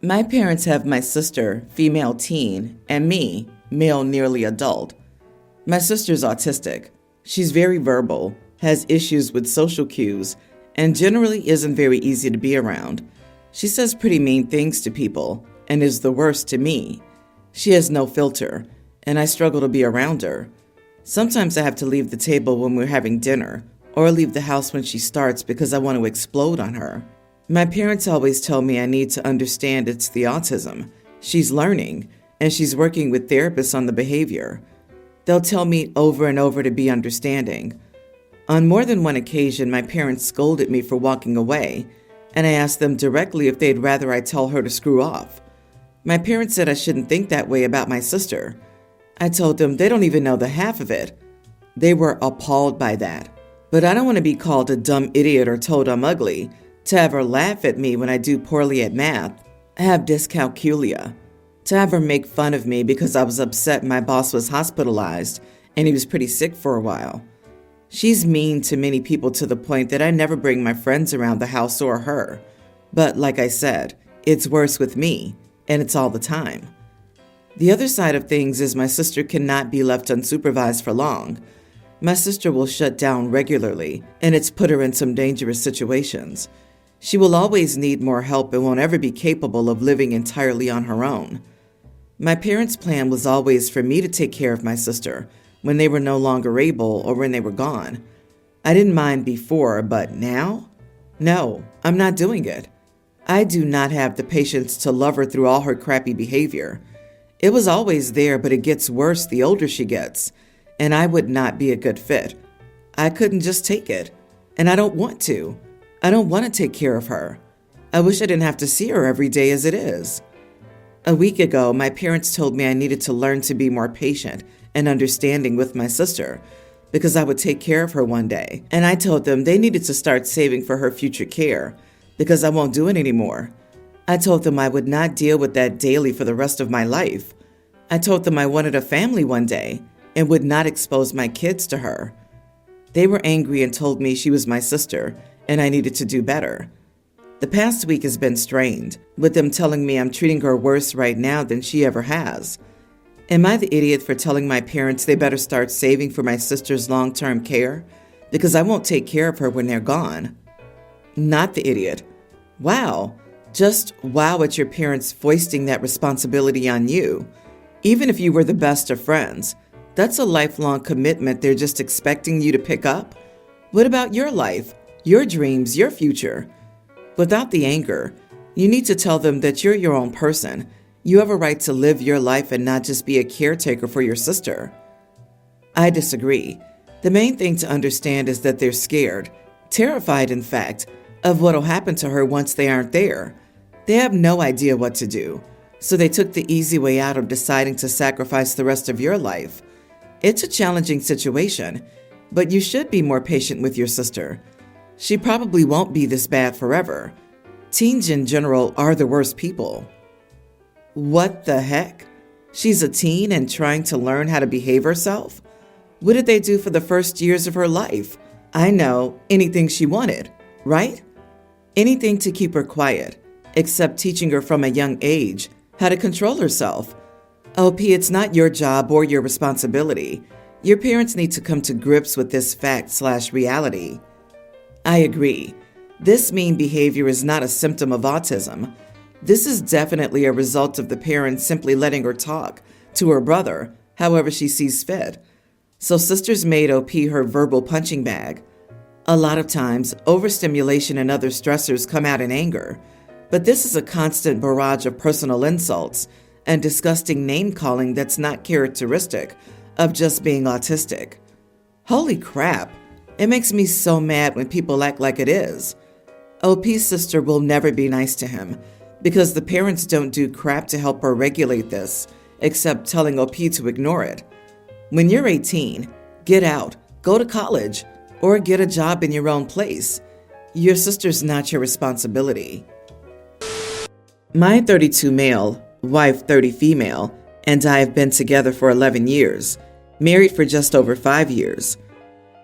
My parents have my sister, female teen, and me, male nearly adult. My sister's autistic. She's very verbal, has issues with social cues, and generally isn't very easy to be around. She says pretty mean things to people and is the worst to me. She has no filter, and I struggle to be around her. Sometimes I have to leave the table when we're having dinner, or leave the house when she starts because I want to explode on her. My parents always tell me I need to understand it's the autism. She's learning, and she's working with therapists on the behavior. They'll tell me over and over to be understanding. On more than one occasion, my parents scolded me for walking away, and I asked them directly if they'd rather I tell her to screw off. My parents said I shouldn't think that way about my sister. I told them they don't even know the half of it. They were appalled by that. But I don't want to be called a dumb idiot or told I'm ugly, to have her laugh at me when I do poorly at math. I have dyscalculia. To have her make fun of me because I was upset my boss was hospitalized and he was pretty sick for a while. She's mean to many people to the point that I never bring my friends around the house or her. But like I said, it's worse with me, and it's all the time. The other side of things is my sister cannot be left unsupervised for long. My sister will shut down regularly, and it's put her in some dangerous situations. She will always need more help and won't ever be capable of living entirely on her own. My parents' plan was always for me to take care of my sister when they were no longer able or when they were gone. I didn't mind before, but now? No, I'm not doing it. I do not have the patience to love her through all her crappy behavior. It was always there, but it gets worse the older she gets, and I would not be a good fit. I couldn't just take it, and I don't want to. I don't want to take care of her. I wish I didn't have to see her every day as it is. A week ago, my parents told me I needed to learn to be more patient and understanding with my sister because I would take care of her one day. And I told them they needed to start saving for her future care because I won't do it anymore. I told them I would not deal with that daily for the rest of my life. I told them I wanted a family one day and would not expose my kids to her. They were angry and told me she was my sister and I needed to do better. The past week has been strained, with them telling me I'm treating her worse right now than she ever has. Am I the idiot for telling my parents they better start saving for my sister's long-term care? Because I won't take care of her when they're gone. Not the idiot. Wow. Just wow at your parents foisting that responsibility on you. Even if you were the best of friends, that's a lifelong commitment they're just expecting you to pick up. What about your life, your dreams, your future? Without the anger, you need to tell them that you're your own person. You have a right to live your life and not just be a caretaker for your sister. I disagree. The main thing to understand is that they're scared, terrified in fact, of what'll happen to her once they aren't there. They have no idea what to do, so they took the easy way out of deciding to sacrifice the rest of your life. It's a challenging situation, but you should be more patient with your sister. She probably won't be this bad forever. Teens in general are the worst people. What the heck? She's a teen and trying to learn how to behave herself? What did they do for the first years of her life? I know, anything she wanted, right? Anything to keep her quiet, except teaching her from a young age how to control herself. OP, it's not your job or your responsibility. Your parents need to come to grips with this fact/reality. I agree. This mean behavior is not a symptom of autism. This is definitely a result of the parents simply letting her talk to her brother however she sees fit. So sisters made OP her verbal punching bag. A lot of times, overstimulation and other stressors come out in anger, but this is a constant barrage of personal insults and disgusting name-calling that's not characteristic of just being autistic. Holy crap! It makes me so mad when people act like it is. OP's sister will never be nice to him because the parents don't do crap to help her regulate this, except telling OP to ignore it. When you're 18, get out, go to college, or get a job in your own place. Your sister's not your responsibility. My 32 male, wife 30 female, and I have been together for 11 years, married for just over 5 years.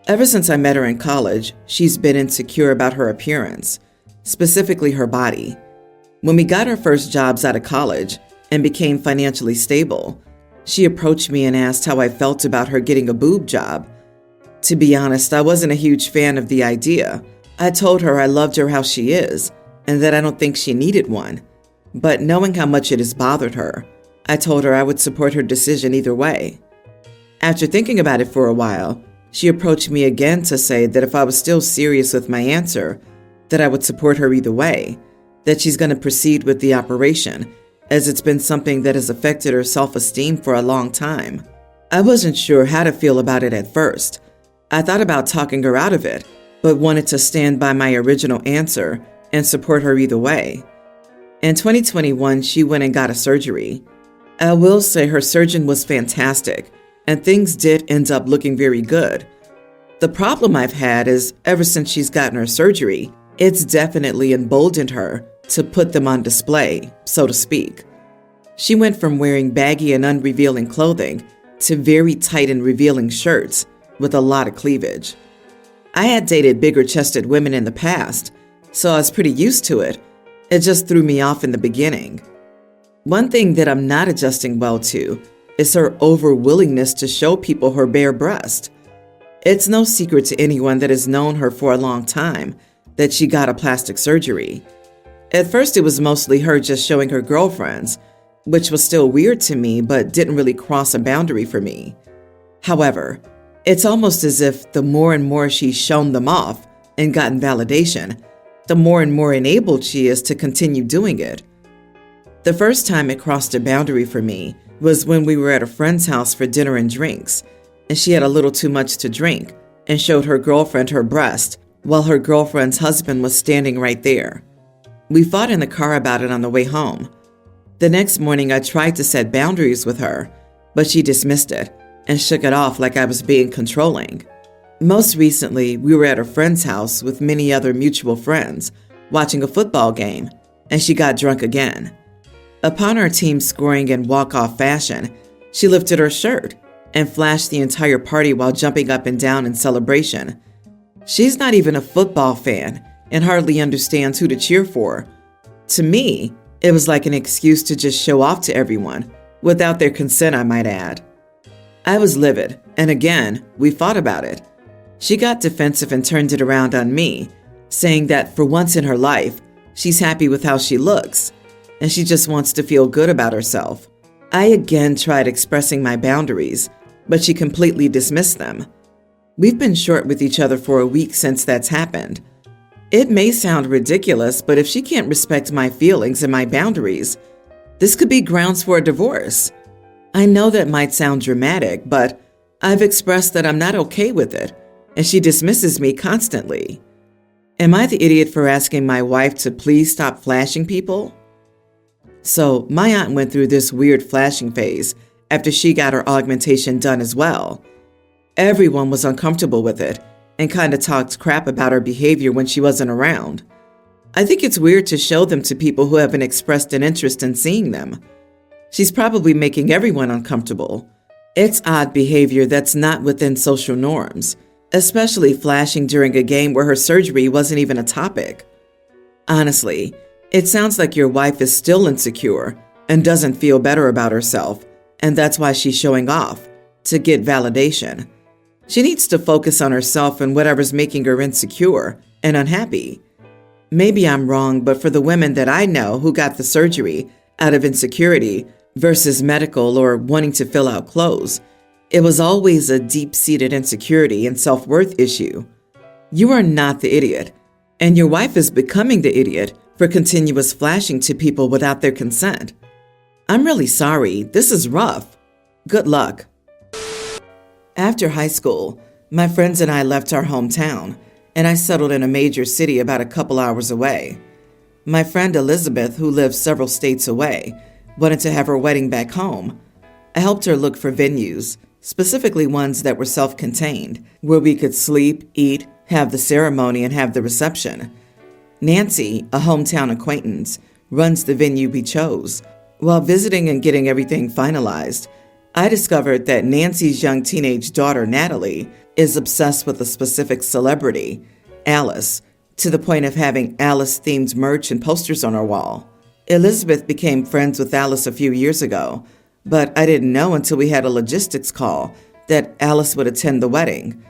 Ever since I met her in college, she's been insecure about her appearance, specifically her body. When we got our first jobs out of college and became financially stable, she approached me and asked how I felt about her getting a boob job. To be honest, I wasn't a huge fan of the idea. I told her I loved her how she is and that I don't think she needed one. But knowing how much it has bothered her, I told her I would support her decision either way. After thinking about it for a while, she approached me again to say that if I was still serious with my answer, that I would support her either way, that she's going to proceed with the operation, as it's been something that has affected her self-esteem for a long time. I wasn't sure how to feel about it at first. I thought about talking her out of it, but wanted to stand by my original answer and support her either way. In 2021, she went and got a surgery. I will say her surgeon was fantastic, and things did end up looking very good. The problem I've had is ever since she's gotten her surgery, it's definitely emboldened her to put them on display, so to speak. She went from wearing baggy and unrevealing clothing to very tight and revealing shirts with a lot of cleavage. I had dated bigger-chested women in the past, so I was pretty used to it. It just threw me off in the beginning. One thing that I'm not adjusting well to is her over-willingness to show people her bare breast. It's no secret to anyone that has known her for a long time that she got a plastic surgery. At first, it was mostly her just showing her girlfriends, which was still weird to me but didn't really cross a boundary for me. However, it's almost as if the more and more she's shown them off and gotten validation, the more and more enabled she is to continue doing it. The first time it crossed a boundary for me was when we were at a friend's house for dinner and drinks, and she had a little too much to drink and showed her girlfriend her breast while her girlfriend's husband was standing right there. We fought in the car about it on the way home. The next morning, I tried to set boundaries with her, but she dismissed it and shook it off like I was being controlling. Most recently, we were at a friend's house with many other mutual friends watching a football game, and she got drunk again. Upon our team scoring in walk-off fashion, she lifted her shirt and flashed the entire party while jumping up and down in celebration. She's not even a football fan and hardly understands who to cheer for. To me, it was like an excuse to just show off to everyone, without their consent, I might add. I was livid, and again, we fought about it. She got defensive and turned it around on me, saying that for once in her life, she's happy with how she looks, and she just wants to feel good about herself. I again tried expressing my boundaries, but she completely dismissed them. We've been short with each other for a week since that's happened. It may sound ridiculous, but if she can't respect my feelings and my boundaries, this could be grounds for a divorce. I know that might sound dramatic, but I've expressed that I'm not okay with it, and she dismisses me constantly. Am I the idiot for asking my wife to please stop flashing people? So my aunt went through this weird flashing phase after she got her augmentation done as well. Everyone was uncomfortable with it and kind of talked crap about her behavior when she wasn't around. I think it's weird to show them to people who haven't expressed an interest in seeing them. She's probably making everyone uncomfortable. It's odd behavior that's not within social norms, especially flashing during a game where her surgery wasn't even a topic. Honestly, it sounds like your wife is still insecure and doesn't feel better about herself, and that's why she's showing off, to get validation. She needs to focus on herself and whatever's making her insecure and unhappy. Maybe I'm wrong, but for the women that I know who got the surgery out of insecurity versus medical or wanting to fill out clothes, it was always a deep-seated insecurity and self-worth issue. You are not the idiot, and your wife is becoming the idiot for continuous flashing to people without their consent. I'm really sorry. This is rough. Good luck. After high school, my friends and I left our hometown, and I settled in a major city about a couple hours away. My friend Elizabeth, who lives several states away, wanted to have her wedding back home. I helped her look for venues, specifically ones that were self-contained, where we could sleep, eat, have the ceremony, and have the reception. Nancy, a hometown acquaintance, runs the venue we chose. While visiting and getting everything finalized, I discovered that Nancy's young teenage daughter, Natalie, is obsessed with a specific celebrity, Alice, to the point of having Alice-themed merch and posters on her wall. Elizabeth became friends with Alice a few years ago, but I didn't know until we had a logistics call that Alice would attend the wedding.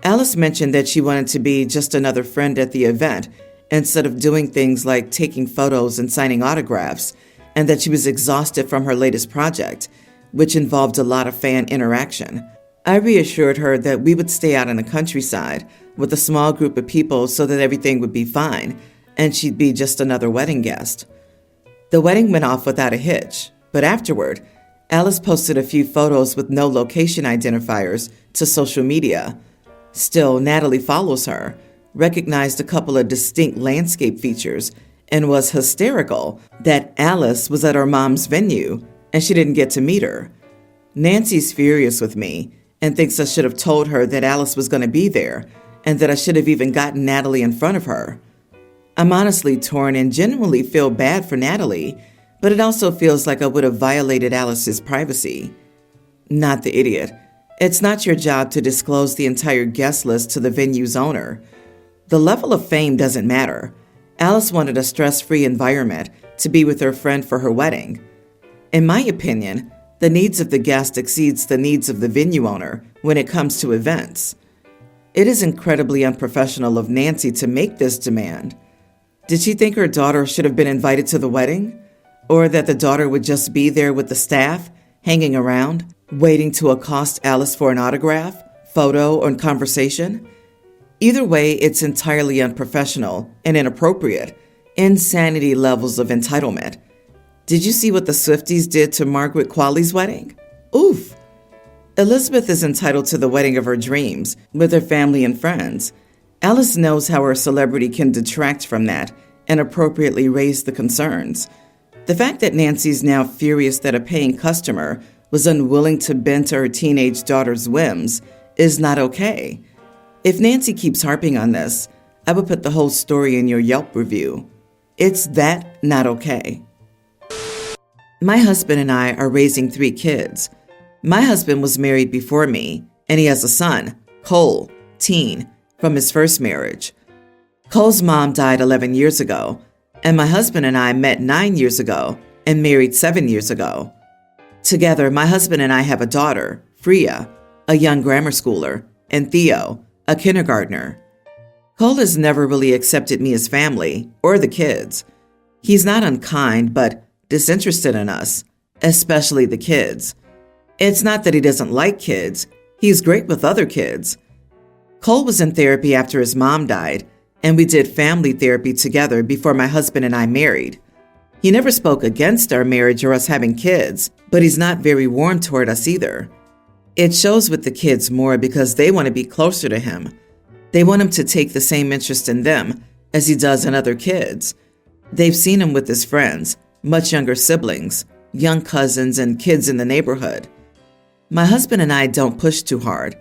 Alice mentioned that she wanted to be just another friend at the event instead of doing things like taking photos and signing autographs, and that she was exhausted from her latest project, which involved a lot of fan interaction. I reassured her that we would stay out in the countryside with a small group of people so that everything would be fine, and she'd be just another wedding guest. The wedding went off without a hitch, but afterward, Alice posted a few photos with no location identifiers to social media. Still, Natalie follows her, recognized a couple of distinct landscape features, and was hysterical that Alice was at her mom's venue and she didn't get to meet her. Nancy's furious with me and thinks I should have told her that Alice was going to be there and that I should have even gotten Natalie in front of her. I'm honestly torn and genuinely feel bad for Natalie, but it also feels like I would have violated Alice's privacy. Not the idiot. It's not your job to disclose the entire guest list to the venue's owner. The level of fame doesn't matter. Alice wanted a stress-free environment to be with her friend for her wedding. In my opinion, the needs of the guest exceeds the needs of the venue owner when it comes to events. It is incredibly unprofessional of Nancy to make this demand. Did she think her daughter should have been invited to the wedding? Or that the daughter would just be there with the staff, hanging around, waiting to accost Alice for an autograph, photo, or conversation? Either way, it's entirely unprofessional and inappropriate. Insanity levels of entitlement. Did you see what the Swifties did to Margaret Qualley's wedding? Oof! Elizabeth is entitled to the wedding of her dreams with her family and friends. Alice knows how her celebrity can detract from that and appropriately raise the concerns. The fact that Nancy's now furious that a paying customer was unwilling to bend to her teenage daughter's whims is not okay. If Nancy keeps harping on this, I would put the whole story in your Yelp review. It's that not okay. My husband and I are raising 3 kids. My husband was married before me, and he has a son, Cole, teen, from his first marriage. Cole's mom died 11 years ago, and my husband and I met 9 years ago and married 7 years ago. Together, my husband and I have a daughter, Freya, a young grammar schooler, and Theo, a kindergartner. Cole has never really accepted me as family or the kids. He's not unkind, but disinterested in us, especially the kids. It's not that he doesn't like kids. He's great with other kids. Cole was in therapy after his mom died, and we did family therapy together before my husband and I married. He never spoke against our marriage or us having kids, but he's not very warm toward us either. It shows with the kids more because they want to be closer to him. They want him to take the same interest in them as he does in other kids. They've seen him with his friends, much younger siblings, young cousins, and kids in the neighborhood. My husband and I don't push too hard.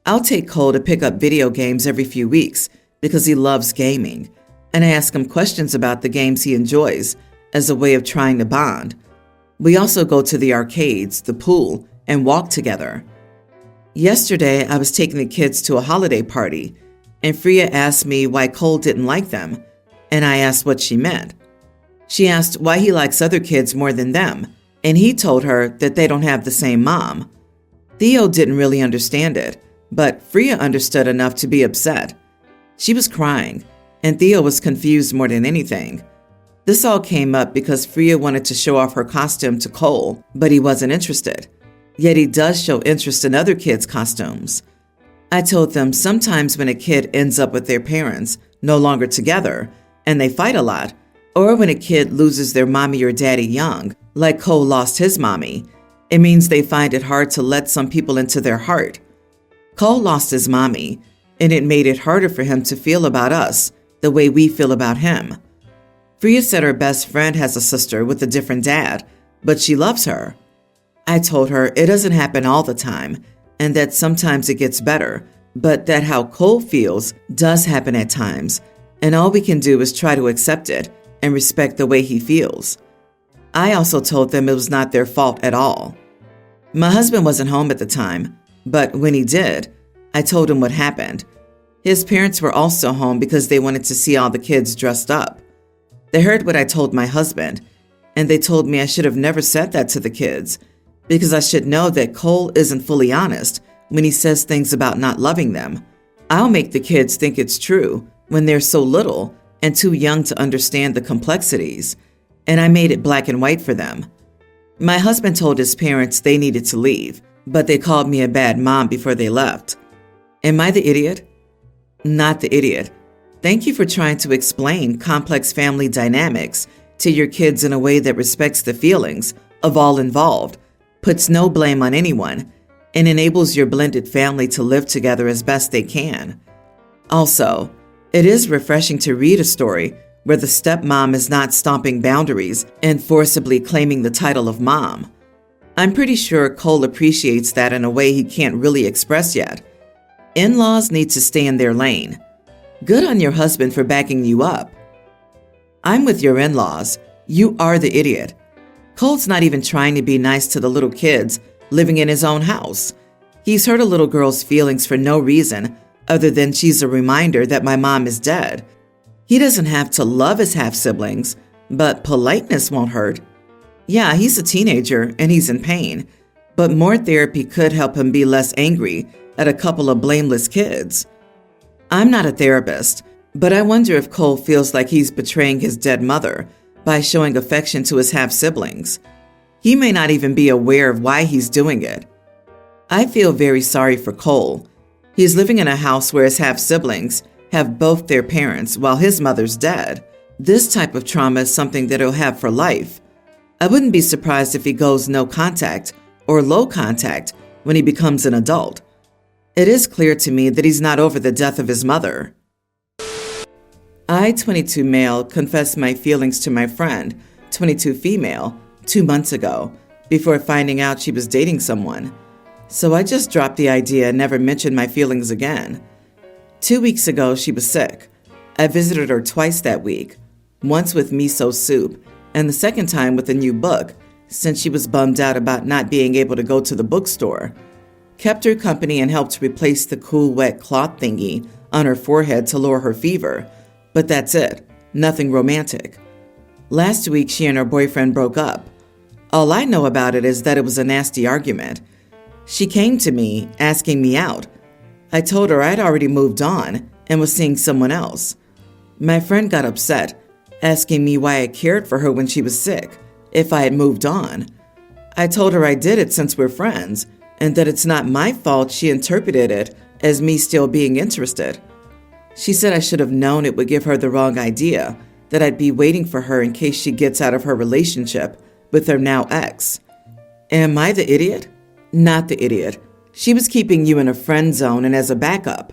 I'll take Cole to pick up video games every few weeks because he loves gaming, and I ask him questions about the games he enjoys as a way of trying to bond. We also go to the arcades, the pool, and walk together. Yesterday, I was taking the kids to a holiday party, and Freya asked me why Cole didn't like them, and I asked what she meant. She asked why he likes other kids more than them, and he told her that they don't have the same mom. Theo didn't really understand it, but Freya understood enough to be upset. She was crying, and Theo was confused more than anything. This all came up because Freya wanted to show off her costume to Cole, but he wasn't interested. Yet he does show interest in other kids' costumes. I told them sometimes when a kid ends up with their parents no longer together, and they fight a lot, or when a kid loses their mommy or daddy young, like Cole lost his mommy, it means they find it hard to let some people into their heart. Cole lost his mommy, and it made it harder for him to feel about us the way we feel about him. Freya said her best friend has a sister with a different dad, but she loves her. I told her it doesn't happen all the time, and that sometimes it gets better, but that how Cole feels does happen at times, and all we can do is try to accept it and respect the way he feels. I also told them it was not their fault at all. My husband wasn't home at the time, but when he did, I told him what happened. His parents were also home because they wanted to see all the kids dressed up. They heard what I told my husband, and they told me I should have never said that to the kids because I should know that Cole isn't fully honest when he says things about not loving them. I'll make the kids think it's true when they're so little and too young to understand the complexities, and I made it black and white for them. My husband told his parents they needed to leave, but they called me a bad mom before they left. Am I the idiot? Not the idiot. Thank you for trying to explain complex family dynamics to your kids in a way that respects the feelings of all involved, puts no blame on anyone, and enables your blended family to live together as best they can. Also, it is refreshing to read a story where the stepmom is not stomping boundaries and forcibly claiming the title of mom. I'm pretty sure Cole appreciates that in a way he can't really express yet. In-laws need to stay in their lane. Good on your husband for backing you up. I'm with your in-laws. You are the idiot. Cole's not even trying to be nice to the little kids living in his own house. He's hurt a little girl's feelings for no reason other than she's a reminder that my mom is dead. He doesn't have to love his half-siblings, but politeness won't hurt. Yeah, he's a teenager and he's in pain, but more therapy could help him be less angry at a couple of blameless kids. I'm not a therapist, but I wonder if Cole feels like he's betraying his dead mother by showing affection to his half-siblings. He may not even be aware of why he's doing it. I feel very sorry for Cole. He's living in a house where his half-siblings have both their parents while his mother's dead. This type of trauma is something that he'll have for life. I wouldn't be surprised if he goes no contact or low contact when he becomes an adult. It is clear to me that he's not over the death of his mother. I, 22 male, confessed my feelings to my friend, 22 female, 2 months ago, before finding out she was dating someone. So I just dropped the idea and never mentioned my feelings again. 2 weeks ago, she was sick. I visited her twice that week, once with miso soup, and the second time with a new book, since she was bummed out about not being able to go to the bookstore. Kept her company and helped replace the cool, wet cloth thingy on her forehead to lower her fever. But that's it. Nothing romantic. Last week, she and her boyfriend broke up. All I know about it is that it was a nasty argument. She came to me, asking me out. I told her I'd already moved on and was seeing someone else. My friend got upset, asking me why I cared for her when she was sick, if I had moved on. I told her I did it since we're friends, and that it's not my fault she interpreted it as me still being interested. She said I should have known it would give her the wrong idea, that I'd be waiting for her in case she gets out of her relationship with her now ex. Am I the idiot? Not the idiot. She was keeping you in a friend zone and as a backup.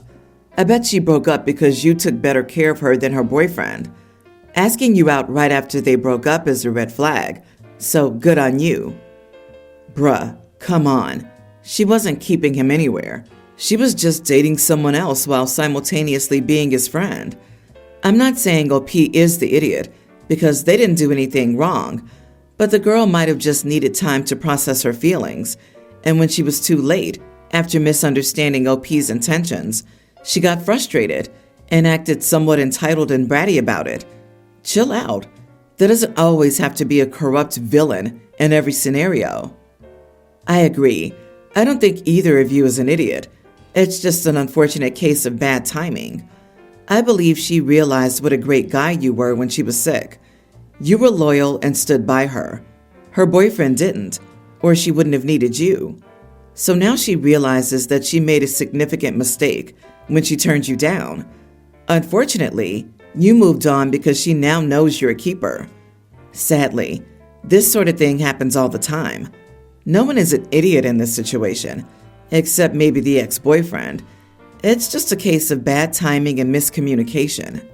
I bet she broke up because you took better care of her than her boyfriend. Asking you out right after they broke up is a red flag, so good on you. Bruh, come on. She wasn't keeping him anywhere. She was just dating someone else while simultaneously being his friend. I'm not saying OP is the idiot, because they didn't do anything wrong, but the girl might have just needed time to process her feelings, and when she was too late, after misunderstanding OP's intentions, she got frustrated and acted somewhat entitled and bratty about it. Chill out. There doesn't always have to be a corrupt villain in every scenario. I agree. I don't think either of you is an idiot. It's just an unfortunate case of bad timing. I believe she realized what a great guy you were when she was sick. You were loyal and stood by her. Her boyfriend didn't, or she wouldn't have needed you. So now she realizes that she made a significant mistake when she turned you down. Unfortunately, you moved on because she now knows you're a keeper. Sadly, this sort of thing happens all the time. No one is an idiot in this situation, except maybe the ex-boyfriend. It's just a case of bad timing and miscommunication.